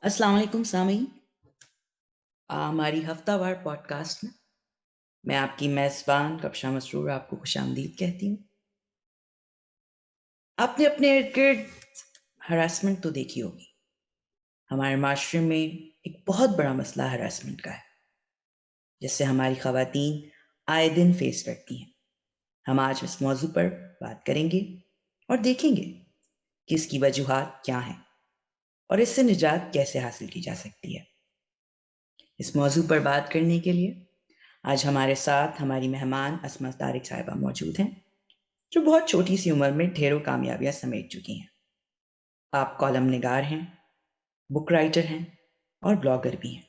अस्सलाम वालेकुम सामीन। हमारी हफ्तावार पॉडकास्ट में मैं आपकी मेज़बान कबशा मसरूर आपको खुशामदीद कहती हूँ। आपने अपने इर्द-गिर्द हरासमेंट तो देखी होगी। हमारे माशरे में एक बहुत बड़ा मसला हरासमेंट का है, जिससे हमारी ख़वातीन आए दिन फेस करती हैं। हम आज इस मौज़ू पर बात करेंगे और देखेंगे कि इसकी वजूहात क्या हैं और इससे निजात कैसे हासिल की जा सकती है। इस मौज़ू पर बात करने के लिए आज हमारे साथ हमारी मेहमान अस्मा तारिक साहिबा मौजूद हैं, जो बहुत छोटी सी उम्र में ढेरों कामयाबियां समेट चुकी हैं। आप कॉलम निगार हैं, बुक राइटर हैं और ब्लॉगर भी हैं,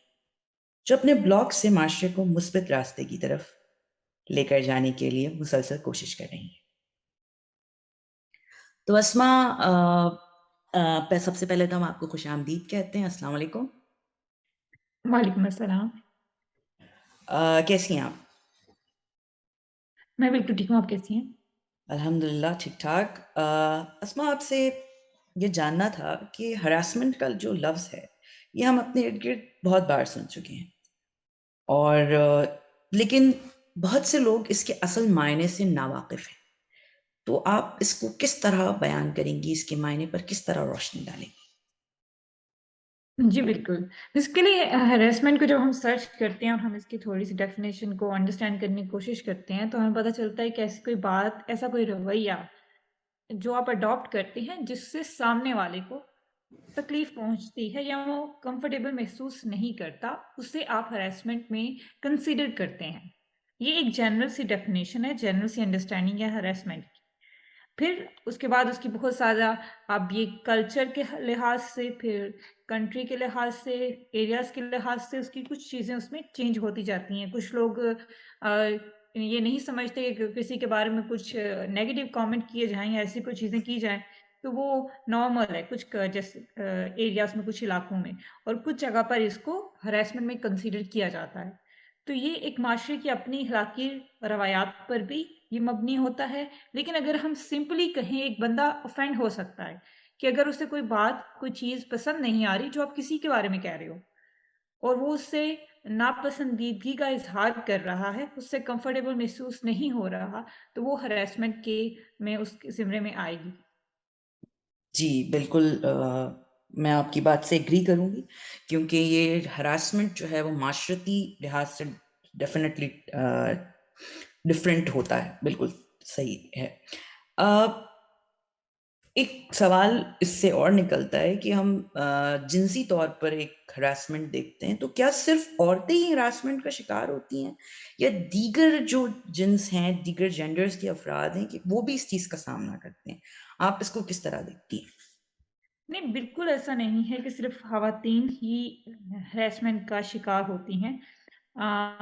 जो अपने ब्लॉग से माशरे को मुस्बत रास्ते की तरफ लेकर जाने के लिए मुसलसल कोशिश कर रही हैं। तो अस्मा, सबसे पहले तो हम आपको खुश आमदीद कहते हैं। अस्सलाम वालेकुम। वालेकुम अस्सलाम। कैसी हैं आप? मैं बिल्कुल ठीक हूँ, आप कैसी हैं? अल्हम्दुलिल्लाह ठीक ठाक। अस्मा, आपसे ये जानना था कि हरासमेंट का जो लफ्ज़ है, ये हम अपने इर्द गिर्द बहुत बार सुन चुके हैं और लेकिन बहुत से लोग इसके असल मायने से नावाकिफ़ हैं। तो आप इसको किस तरह बयान करेंगी, इसके मायने पर किस तरह रोशनी डालेंगी? जी, बिल्कुल। बेसिकली हैरेसमेंट को जब हम सर्च करते हैं और हम इसकी थोड़ी-सी डेफ़िनेशन को अंडरस्टैंड करने की कोशिश करते हैं, तो हमें पता चलता है कि ऐसी कोई बात, ऐसा कोई रवैया जो आप अडॉप्ट करते हैं, जिससे सामने वाले को तकलीफ़ पहुँचती है या वो कंफ़र्टेबल महसूस नहीं करता, उसे आप हैरेसमेंट में कंसीडर करते हैं। ये एक जनरल सी डेफ़िनेशन है, जनरल सी अंडरस्टैंडिंग है हैरेसमेंट की। फिर उसके बाद उसकी बहुत ज़्यादा, आप ये कल्चर के लिहाज से, फिर कंट्री के लिहाज से, एरियाज़ के लिहाज से उसकी कुछ चीज़ें उसमें चेंज होती जाती हैं। कुछ लोग ये नहीं समझते कि किसी के बारे में कुछ नेगेटिव कमेंट किए जाएँ या ऐसी कोई चीज़ें की जाएँ, तो वो नॉर्मल है कुछ जैसे एरियाज़ में, कुछ इलाकों में, और कुछ जगह पर इसको हरासमेंट में कंसीडर किया जाता है। तो ये एक माशरे की अपनी अखलाकी रवायात पर भी ये मबनी होता है। लेकिन अगर हम सिंपली कहें, एक बंदा ऑफेंड हो सकता है कि अगर उसे कोई बात, कोई चीज़ पसंद नहीं आ रही जो आप किसी के बारे में कह रहे हो, और वो उससे नापसंदीदगी का इज़हार कर रहा है, उससे कंफर्टेबल महसूस नहीं हो रहा, तो वो हरासमेंट के में उसके ज़िम्मे में आएगी। जी, बिल्कुल, मैं आपकी बात से एग्री करूँगी क्योंकि ये हरासमेंट जो है वो माशरती लिहाज से डेफ़िनेटली डिफ़रेंट होता है, बिल्कुल सही है। अ, एक सवाल इससे और निकलता है कि हम जिनसी तौर पर एक हरासमेंट देखते हैं, तो क्या सिर्फ़ औरतें ही हरासमेंट का शिकार होती हैं या दीगर जो जिन्स हैं, दीगर जेंडर्स के अफ़राद हैं कि वो भी इस चीज़ का सामना करते हैं? आप इसको किस तरह देखती हैं? नहीं, बिल्कुल ऐसा नहीं है कि सिर्फ़ ख़वातीन ही हरासमेंट का शिकार होती हैं।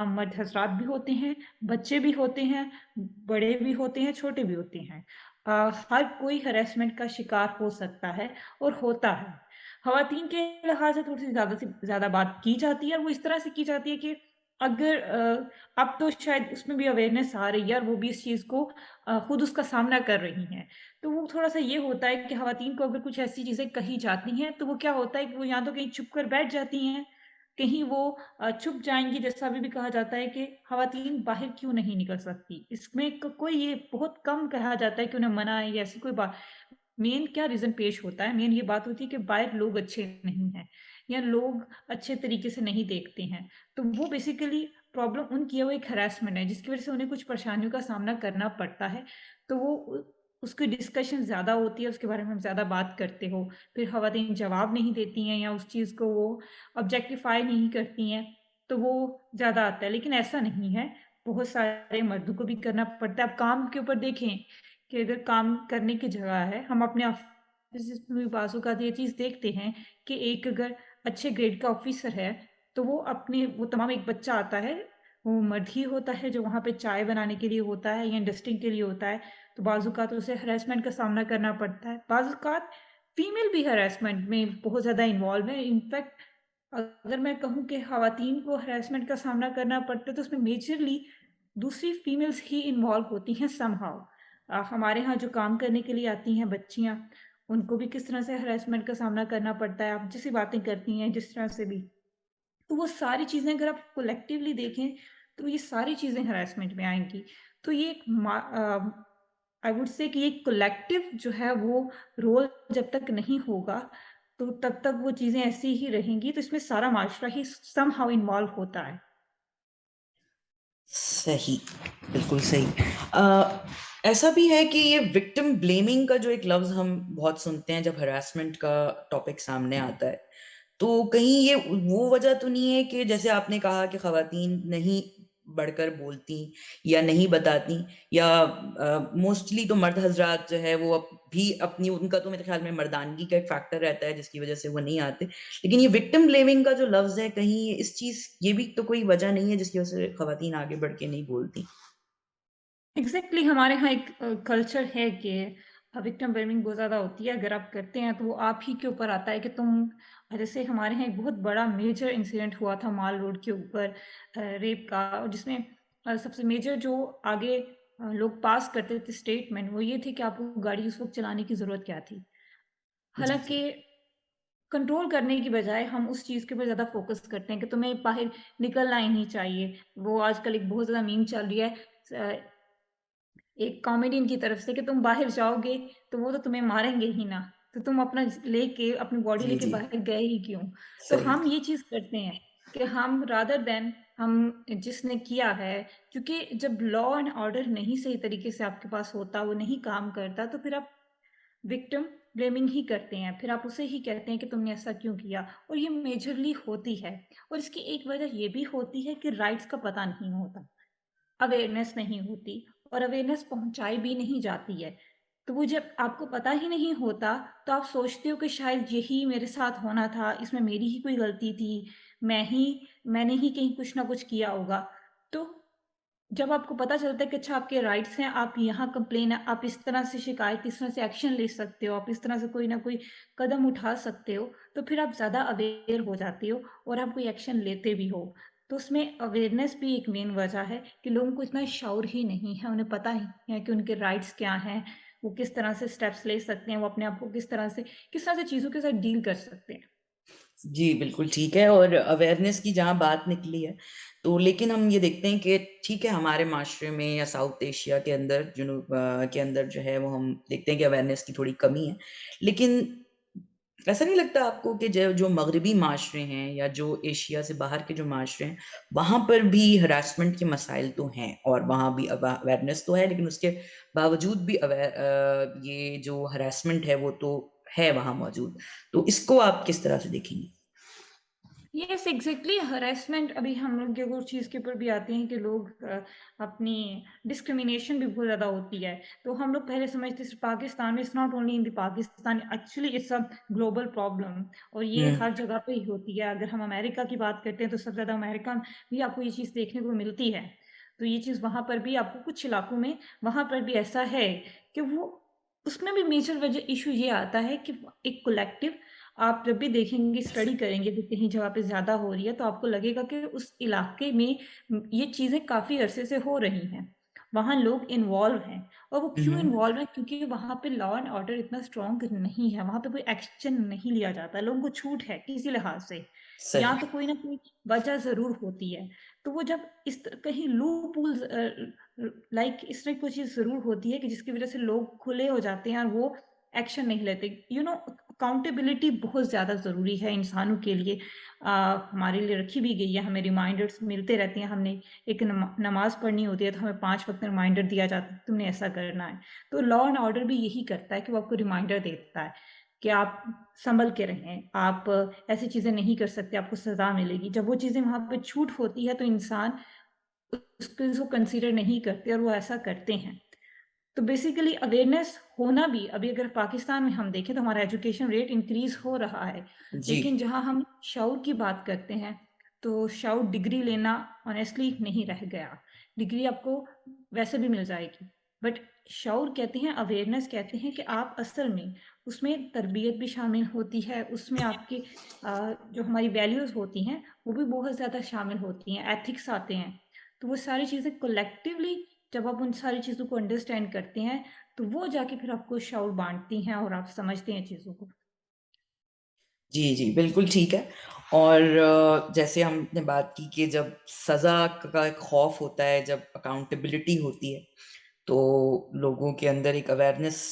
मर्द हज़रात भी होते हैं, बच्चे भी होते हैं, बड़े भी होते हैं, छोटे भी होते हैं। हर कोई हरासमेंट का शिकार हो सकता है और होता है। ख़वातीन के लिहाज से थोड़ी-सी ज़्यादा से ज़्यादा बात की जाती है, और वो इस तरह से की जाती है कि अगर अब तो शायद उसमें भी अवेयरनेस आ रही है और वो भी इस चीज़ को खुद उसका सामना कर रही हैं। तो वो थोड़ा-सा ये होता है कि ख़वातीन को अगर कुछ ऐसी चीज़ें कही जाती हैं, तो वो क्या होता है कि वो या तो कहीं छुप कर बैठ जाती हैं, कहीं वो छुप जाएँगी, जैसा अभी भी कहा जाता है कि ख़वातीन बाहर क्यों नहीं निकल सकती। इसमें क कोई ये बहुत कम कहा जाता है कि उन्हें मना है या ऐसी कोई बात। मेन क्या रीज़न पेश होता है, मेन ये बात होती है कि बाहर लोग अच्छे नहीं हैं या लोग अच्छे तरीके से नहीं देखते हैं। तो वो बेसिकली प्रॉब्लम उनकी है, वो एक हैरेसमेंट है जिसकी वज़ह से उन्हें कुछ परेशानियों का सामना करना पड़ता है। तो वो उसकी डिस्कशन ज़्यादा होती है, उसके बारे में हम ज़्यादा बात करते हो। फिर ख़वातीन जवाब नहीं देती हैं या उस चीज़ को वो ऑब्जेक्टिफ़ाई नहीं करती हैं, तो वो ज़्यादा आता है। लेकिन ऐसा नहीं है, बहुत सारे मर्दों को भी करना पड़ता है। आप काम के ऊपर देखें कि अगर काम करने की जगह है, हम अपने ऑफ़िस में भी बाज़-औक़ात ये चीज़ देखते हैं कि एक अगर अच्छे ग्रेड का ऑफ़िसर है, तो वो तमाम, एक बच्चा आता है, वो मर्द ही होता है जो वहाँ पे चाय बनाने के लिए होता है या डस्टिंग के लिए होता है, तो बाज़-औक़ात उसे हैरेसमेंट का सामना करना पड़ता है। बाज़-औक़ात फीमेल भी हैरेसमेंट में बहुत ज़्यादा इन्वॉल्व है। इनफैक्ट अगर मैं कहूँ कि ख़वातीन को हैरेसमेंट का सामना करना पड़ता है, तो उसमें मेजरली दूसरी फीमेल्स ही इन्वॉल्व होती हैं समहाउ। हमारे यहाँ जो काम करने के लिए आती हैं बच्चियाँ, उनको भी किस तरह से हैरेसमेंट का सामना करना पड़ता है, आप जैसी बातें करती हैं, जिस तरह से भी। तो वो सारी चीज़ें अगर आप कलेक्टिवली देखें, तो ये सारी चीज़ें हैरेसमेंट में आएँगी। तो ये एक आई वुड से कि एक कलेक्टिव जो है वो रोल जब तक नहीं होगा, तो तब तक वो चीज़ें ऐसी ही रहेंगी, तो इसमें सारा माशरा ही समहाउ इन्वॉल्व होता है। सही, बिल्कुल सही। ऐसा भी है कि ये विक्टिम ब्लेमिंग का जो एक लफ्ज़ हम बहुत सुनते हैं जब हरासमेंट का टॉपिक सामने आता है, तो कहीं ये वो वजह तो नहीं है कि जैसे आपने कहा कि ख़वातीन नहीं बढ़कर बोलती या नहीं बताती या मोस्टली तो मर्द हज़रात जो है वो भी अपनी उनका तो मेरे ख़्याल में मर्दानगी का एक फैक्टर रहता है जिसकी वजह से वो नहीं आते। लेकिन ये विक्टिम ब्लेमिंग का जो लफ्ज़ है कहीं इस चीज़ ये भी तो कोई वजह नहीं है जिसकी वजह से ख़वातीन आगे बढ़ के नहीं बोलती। एग्ज़ैक्टली हमारे यहाँ एक कल्चर है कि विक्टिम ब्लेमिंग बहुत ज़्यादा होती है। अगर आप करते हैं तो वो आप ही के ऊपर आता है कि तुम जैसे हमारे यहाँ एक बहुत बड़ा मेजर इंसिडेंट हुआ था माल रोड के ऊपर रेप का और जिसमें सबसे मेजर जो आगे लोग पास करते थे स्टेटमेंट वो ये थे कि आपको गाड़ी उस वक़्त चलाने की ज़रूरत क्या थी? जी, हालाँकि जी। कंट्रोल करने की बजाय हम उस चीज़ के ऊपर ज़्यादा फ़ोकस करते हैं कि तुम्हें बाहर निकलना ही नहीं चाहिए। वो आजकल एक बहुत ज़्यादा मीम चल रही है एक कॉमेडियन की तरफ से कि तुम बाहर जाओगे, तो वो तो तुम्हें मारेंगे ही ना, तो तुम अपना लेके अपनी बॉडी जी, लेके जी। बाहर गए ही क्यों? तो सही। हम ये चीज़ करते हैं कि हम रादर देन हम जिसने किया है क्योंकि जब लॉ एंड ऑर्डर नहीं सही तरीके से आपके पास होता, वो नहीं काम करता, तो फिर आप विक्टिम ब्लेमिंग ही करते हैं। फिर आप उसे ही कहते हैं कि तुमने ऐसा क्यों किया? और ये मेजरली होती है और इसकी एक वजह ये भी होती है कि राइट्स का पता नहीं होता। अवेयरनेस नहीं होती और अवेयरनेस पहुँचाई भी नहीं जाती है। तो वो जब आपको पता ही नहीं होता, तो आप सोचते हो कि शायद यही मेरे साथ होना था, इसमें मेरी ही कोई गलती थी, मैंने ही कहीं कुछ ना कुछ किया होगा। तो जब आपको पता चलता है कि अच्छा आपके राइट्स हैं, आप यहाँ कंप्लेन आप इस तरह से शिकायत, इस तरह से एक्शन ले सकते हो, आप इस तरह से कोई ना कोई कदम उठा सकते हो, तो फिर आप ज़्यादा अवेयर हो जाते हो और आप कोई एक्शन लेते भी हो। तो उसमें अवेयरनेस भी एक मेन वजह है कि लोगों को इतना शऊर ही नहीं है, उन्हें पता ही नहीं है कि उनके राइट्स क्या हैं, वो किस तरह से स्टेप्स ले सकते हैं, वो अपने आप को किस तरह से चीज़ों के साथ डील कर सकते हैं। जी, बिल्कुल ठीक है और अवेयरनेस की जहाँ बात निकली है, तो लेकिन हम ये देखते हैं कि ठीक है, हमारे माशरे में या साउथ एशिया के अंदर के अंदर जो है वो हम देखते हैं कि अवेयरनेस की थोड़ी कमी है। लेकिन ऐसा नहीं लगता आपको कि जो मगरिबी माशरे हैं या जो एशिया से बाहर के जो माशरे हैं, वहाँ पर भी हरासमेंट के मसाइल तो हैं और वहाँ भी अवेयरनेस तो है, लेकिन उसके बावजूद भी ये जो हरासमेंट है, वो तो है वहाँ मौजूद। तो इसको आप किस तरह से देखेंगी? यस एग्जैक्टली हरेसमेंट अभी हम लोग के वो चीज़ के ऊपर भी आते हैं कि लोग अपनी डिस्क्रिमिनेशन भी बहुत ज़्यादा होती है तो हम लोग पहले समझते सिर्फ पाकिस्तान में it's not only in the Pakistan actually it's a global problem और ये हुँ, हर जगह पे ही होती है अगर हम अमेरिका की बात करते हैं तो सबसे ज़्यादा अमेरिका में भी आपको ये चीज़ देखने को मिलती है तो ये चीज़ वहाँ पर भी आपको कुछ इलाकों में वहाँ पर भी ऐसा है कि वो उसमें भी मेजर वजह इशू ये आता है कि एक कलेक्टिव आप जब भी देखेंगे, स्टडी करेंगे कि कहीं जगह पे ज़्यादा हो रही है, तो आपको लगेगा कि उस इलाके में ये चीज़ें काफ़ी अरसे से हो रही हैं। वहाँ लोग इन्वॉल्व हैं और वो हुँ, क्यों हुँ, इन्वॉल्व हैं? क्योंकि वहाँ पे लॉ एंड ऑर्डर इतना स्ट्रॉन्ग नहीं है, वहाँ पे कोई एक्शन नहीं लिया जाता, लोगों को छूट है किसी लिहाज से, या सही। तो कोई ना कोई वजह ज़रूर होती है। तो वो जब कहीं लूपहोल्स लाइक इस तरह की कोई चीज़ ज़रूर होती है कि जिसकी वज़ह से लोग खुले हो जाते हैं और वो एक्शन नहीं लेते। अकाउंटेबिलिटी बहुत ज़्यादा ज़रूरी है इंसानों के लिए हमारे लिए रखी भी गई है, हमें रिमाइंडर्स मिलते रहते हैं, हमने एक नमाज़ पढ़नी होती है तो हमें 5 वक़्त रिमाइंडर दिया जाता है, तुमने ऐसा करना है। तो लॉ एंड ऑर्डर भी यही करता है कि वो आपको रिमाइंडर देता है कि आप सँभल के रहें, आप ऐसी चीज़ें नहीं कर सकते, आपको सज़ा मिलेगी। जब वो चीज़ें वहाँ पे छूट होती है तो इंसान उसको कंसीडर नहीं करते और वो ऐसा करते हैं। तो बेसिकली अवेयरनेस होना भी अभी अगर पाकिस्तान में हम देखें तो हमारा एजुकेशन रेट इंक्रीज़ हो रहा है। जी, लेकिन जहाँ हम शऊर की बात करते हैं, तो शऊर डिग्री लेना ऑनेस्टली नहीं रह गया। डिग्री आपको वैसे भी मिल जाएगी। बट शऊर कहते हैं, अवेयरनेस कहते हैं कि आप असल में उसमें तरबियत भी शामिल होती है, उसमें आपकी जो हमारी वैल्यूज़ होती हैं, वो भी बहुत ज़्यादा शामिल होती हैं, एथिक्स आते हैं। तो वो सारी चीज़ें कलेक्टिवली जब आप उन सारी चीज़ों को अंडरस्टैंड करते हैं, तो वो जाके फिर आपको शऊर बाँटती हैं और आप समझते हैं चीज़ों को। जी, जी, बिल्कुल ठीक है। और जैसे हमने बात की कि जब सज़ा का एक खौफ़ होता है, जब अकाउंटेबिलिटी होती है, तो लोगों के अंदर एक अवेयरनेस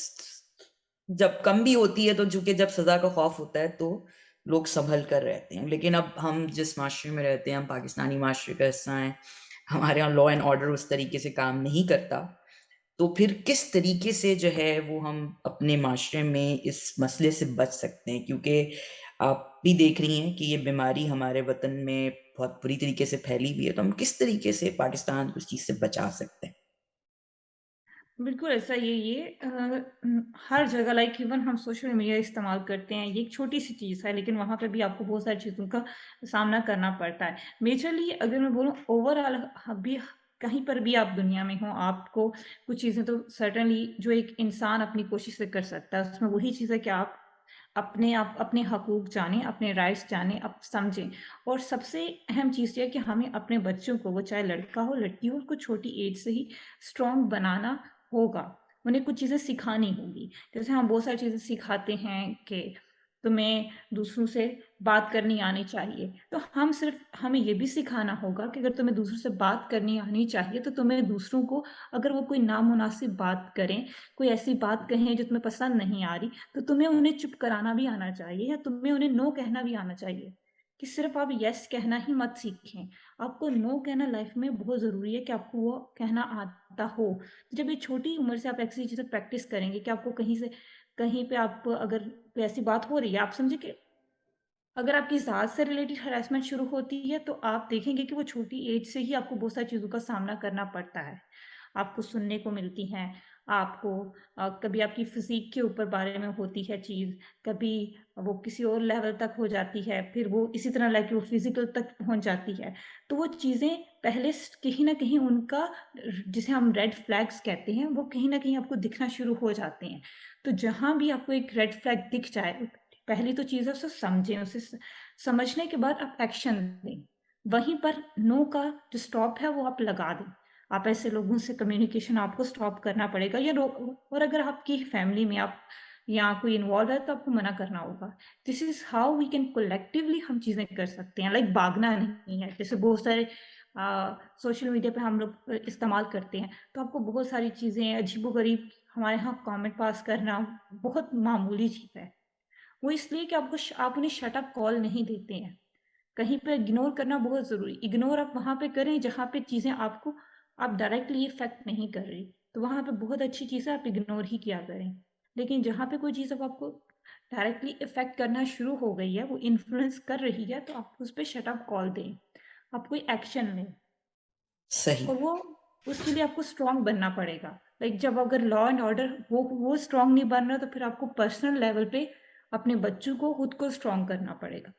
जब कम भी होती है, तो चूँकि जब सज़ा का खौफ़ होता है, तो लोग सँभल कर रहते हैं। लेकिन अब हम जिस माशरे में रहते हैं, हम पाकिस्तानी माशरे का हिस्सा हैं, हमारे यहाँ लॉ एंड ऑर्डर उस तरीके से काम नहीं करता। तो फिर किस तरीके से जो है वो हम अपने माशरे में इस मसले से बच सकते हैं? क्योंकि आप भी देख रही हैं कि ये बीमारी हमारे वतन में बहुत बुरी तरीके से फैली हुई है, तो हम किस तरीके से पाकिस्तान को इस चीज़ से बचा सकते हैं? बिल्कुल ऐसा ही है ये हर जगह लाइक इवन हम सोशल मीडिया इस्तेमाल करते हैं, ये एक छोटी-सी चीज़ है, लेकिन वहाँ पे भी आपको बहुत सारी चीज़ों का सामना करना पड़ता है। मेजरली अगर मैं बोलूँ ओवरऑल अभी कहीं पर भी आप दुनिया में हो, आपको कुछ चीज़ें तो सर्टेनली जो एक इंसान अपनी कोशिश से कर सकता है, उसमें वही चीज़ है कि आप अपने हकूक जानें, अपने राइट्स जानें, आप समझें और सबसे अहम चीज़ ये है कि हमें अपने बच्चों को, वो चाहे लड़का हो, लड़की हो, उनको छोटी एज से ही स्ट्रॉन्ग बनाना होगा। उन्हें कुछ चीज़ें सिखानी होंगी। जैसे हम बहुत सारी चीज़ें सिखाते हैं कि तुम्हें दूसरों से बात करनी आनी चाहिए। तो हमें ये भी सिखाना होगा कि अगर तुम्हें दूसरों से बात करनी आनी चाहिए, तो तुम्हें दूसरों को अगर वो कोई नामुनासिब बात करें, कोई ऐसी बात कहें जो तुम्हें पसंद नहीं आ रही, तो तुम्हें उन्हें चुप कराना भी आना चाहिए या तुम्हें उन्हें नो कहना भी आना चाहिए। कि सिर्फ़ आप येस कहना ही मत सीखें। आपको नो कहना लाइफ़ में बहुत ज़रूरी है कि आपको वो कहना आता हो। जब ये छोटी उम्र से आप ऐसी चीज़ें प्रैक्टिस करेंगे कि आपको कहीं पे आप अगर कोई ऐसी बात हो रही है, आप समझे कि अगर आपकी ज़ात से रिलेटेड हैरेसमेंट शुरू होती है, तो आप देखेंगे कि वो छोटी एज से ही आपको बहुत सारी चीज़ों का सामना करना पड़ता है। आपको सुनने को मिलती हैं, आपको कभी आपकी फ़िज़ीक के ऊपर बारे में होती है चीज़, कभी वो किसी और लेवल तक हो जाती है, फिर वो इसी तरह लाइक वो फ़िज़िकल तक पहुँच जाती है। तो वो चीज़ें पहले कहीं न कहीं उनका जिसे हम रेड फ्लैग्स कहते हैं, वो कहीं न कहीं आपको दिखना शुरू हो जाते हैं। तो जहाँ भी आपको एक रेड फ्लैग दिख जाए, पहली तो चीज़ है उसे समझें, उसे समझने के बाद आप एक्शन लें। वहीं पर नो का जो स्टॉप है वो आप लगा दें। आप ऐसे लोगों से कम्युनिकेशन आपको स्टॉप करना पड़ेगा या रो और अगर आपकी फैमिली में आप या कोई इन्वॉल्व है तो आपको मना करना होगा। This is how we can collectively हम चीज़ें कर सकते हैं, लाइक भागना नहीं है। जैसे बहुत सारे सोशल मीडिया पे हम लोग इस्तेमाल करते हैं, तो आपको बहुत सारी चीज़ें अजीबो-गरीब हमारे यहाँ कमेंट पास करना बहुत मामूली चीज़ है। वो इसलिए कि आप उन्हें शट अप कॉल नहीं देते हैं। कहीं पे इग्नोर करना बहुत ज़रूरी इग्नोर आप वहाँ पे करें जहाँ पे चीज़ें आपको आप डायरेक्टली इफ़ेक्ट नहीं कर रही। तो वहाँ पे बहुत अच्छी चीज़ है आप इग्नोर ही किया करें। लेकिन जहाँ पे कोई चीज़ अब आपको डायरेक्टली इफ़ेक्ट करना शुरू हो गई है, वो इन्फ्लुएंस कर रही है, तो आप उस पे शट अप कॉल दें। आप कोई एक्शन लें। सही। और वो उसके लिए आपको स्ट्रॉन्ग बनना पड़ेगा। लाइक जब अगर लॉ एंड ऑर्डर वो स्ट्रॉन्ग नहीं बन रहा तो फिर आपको पर्सनल लेवल पे अपने बच्चों को खुद को स्ट्रॉन्ग करना पड़ेगा।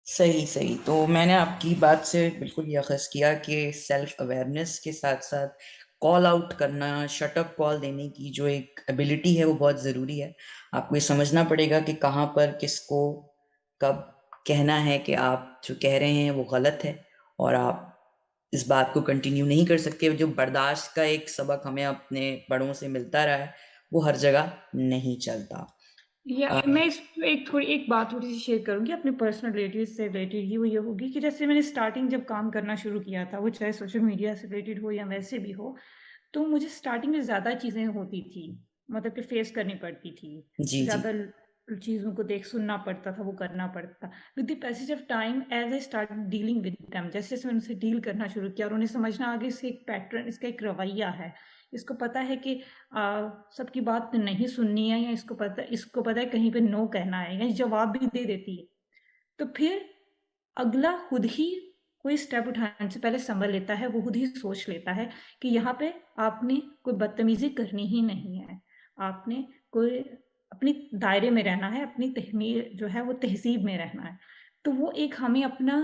सही, सही। तो मैंने आपकी बात से बिल्कुल ये अख़ज़ किया कि सेल्फ़ अवेयरनेस के साथ-साथ कॉल आउट करना, शट अप कॉल देने की जो एक एबिलिटी है, वो बहुत ज़रूरी है। आपको ये समझना पड़ेगा कि कहाँ पर किसको कब कहना है कि आप जो कह रहे हैं, वो गलत है और आप इस बात को कंटिन्यू नहीं कर सकते। जो बर्दाश्त का एक सबक हमें अपने बड़ों से मिलता रहा है, वो हर जगह नहीं चलता। या अ, मैं इस पे एक बात थोड़ी-सी शेयर करूँगी अपने पर्सनल रिलेटिव से रिलेटेड ही वो ये होगी कि जैसे मैंने स्टार्टिंग जब काम करना शुरू किया था, वो चाहे सोशल मीडिया से रिलेटेड हो या वैसे भी हो, तो मुझे स्टार्टिंग में ज़्यादा चीज़ें होती थी, मतलब कि फेस करनी पड़ती थी। जी, जी। ज़्यादा चीज़ों को सुनना पड़ता था, वो करना पड़ता था। With the passage of time as I start dealing with them जैसे-जैसे मैंने उनसे डील करना शुरू किया और उन्हें समझना आ गया इसका एक पैटर्न, इसका एक रवैया है। इसको पता है कि सबकी बात नहीं सुननी है या इसको पता है कहीं पे नो कहना है या जवाब भी दे देती है। तो फिर अगला खुद ही कोई स्टेप उठाने से पहले संभल लेता है, वो खुद ही सोच लेता है कि यहाँ पे आपने कोई बदतमीज़ी करनी ही नहीं है। आपने कोई अपने दायरे में रहना है, अपनी तहमीर जो है वो तहज़ीब में रहना है। तो वो एक हमें अपना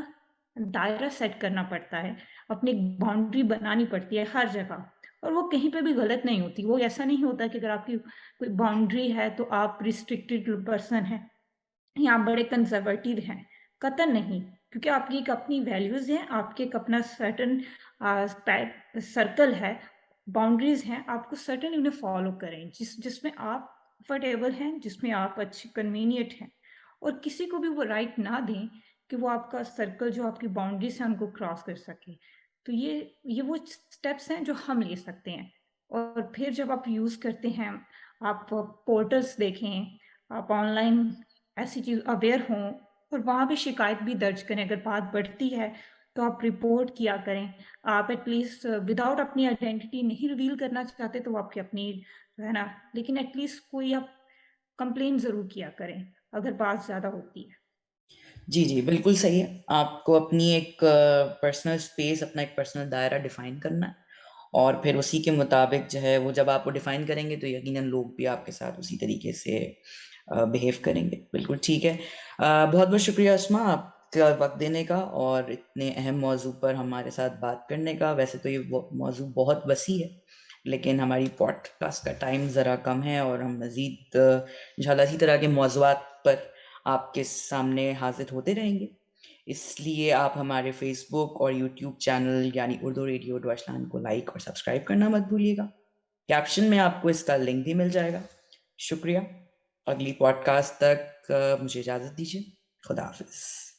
दायरा सेट करना पड़ता है, अपनी बाउंड्री बनानी पड़ती है हर जगह और वो कहीं पे भी गलत नहीं होती। वो ऐसा नहीं होता कि अगर आपकी कोई बाउंड्री है तो आप रिस्ट्रिक्टेड पर्सन हैं या आप बड़े कंज़र्वेटिव हैं, कतई नहीं। क्योंकि आपकी एक अपनी वैल्यूज़ हैं, आपके एक अपना सर्टेन सर्कल है, बाउंड्रीज़ हैं, आपको सर्टेन उन्हें फ़ॉलो करें, जिसमें आप कंफर्टेबल हैं, जिसमें आप अच्छे कन्वीनिएंट हैं और किसी को भी वो राइट ना दें कि वो आपका सर्कल जो आपकी बाउंड्रीज़ हैं, उनको क्रॉस कर सके। तो ये वो स्टेप्स हैं जो हम ले सकते हैं और फिर जब आप यूज़ करते हैं, आप पोर्टल्स देखें, आप ऑनलाइन ऐसी चीज़ अवेयर हों और वहाँ पे शिकायत भी दर्ज करें। अगर बात बढ़ती है, तो आप रिपोर्ट किया करें। आप एटलीस्ट विदाउट अपनी आइडेंटिटी नहीं रिवील करना चाहते, तो वो आपकी अपनी जो है ना, लेकिन एटलीस्ट कोई आप कंप्लेंट ज़रूर किया करें, अगर बात ज़्यादा होती है। जी, जी, बिल्कुल सही है। आपको अपनी एक पर्सनल स्पेस, अपना एक पर्सनल दायरा डिफ़ाइन करना है और फिर उसी के मुताबिक जो है वो जब आप वो डिफ़ाइन करेंगे तो यकीनन लोग भी आपके साथ उसी तरीके से बिहेव करेंगे। बिल्कुल ठीक है। बहुत-बहुत शुक्रिया अस्मा आपका वक़्त देने का और इतने अहम मौज़ू पर हमारे साथ बात करने का। वैसे तो ये मौज़ू बहुत वसी है, लेकिन हमारी पॉडकास्ट का टाइम ज़रा कम है और हम मज़ीद इंशाल्लाह इसी तरह के मौज़ूआत पर आपके सामने हाज़िर होते रहेंगे। इसलिए आप हमारे फ़ेसबुक और यूट्यूब चैनल यानी उर्दू रेडियो डॉइचलैंड को लाइक और सब्सक्राइब करना मत भूलिएगा। कैप्शन में आपको इसका लिंक भी मिल जाएगा। शुक्रिया। अगली पॉडकास्ट तक मुझे इजाज़त दीजिए। खुदा हाफ़िज़।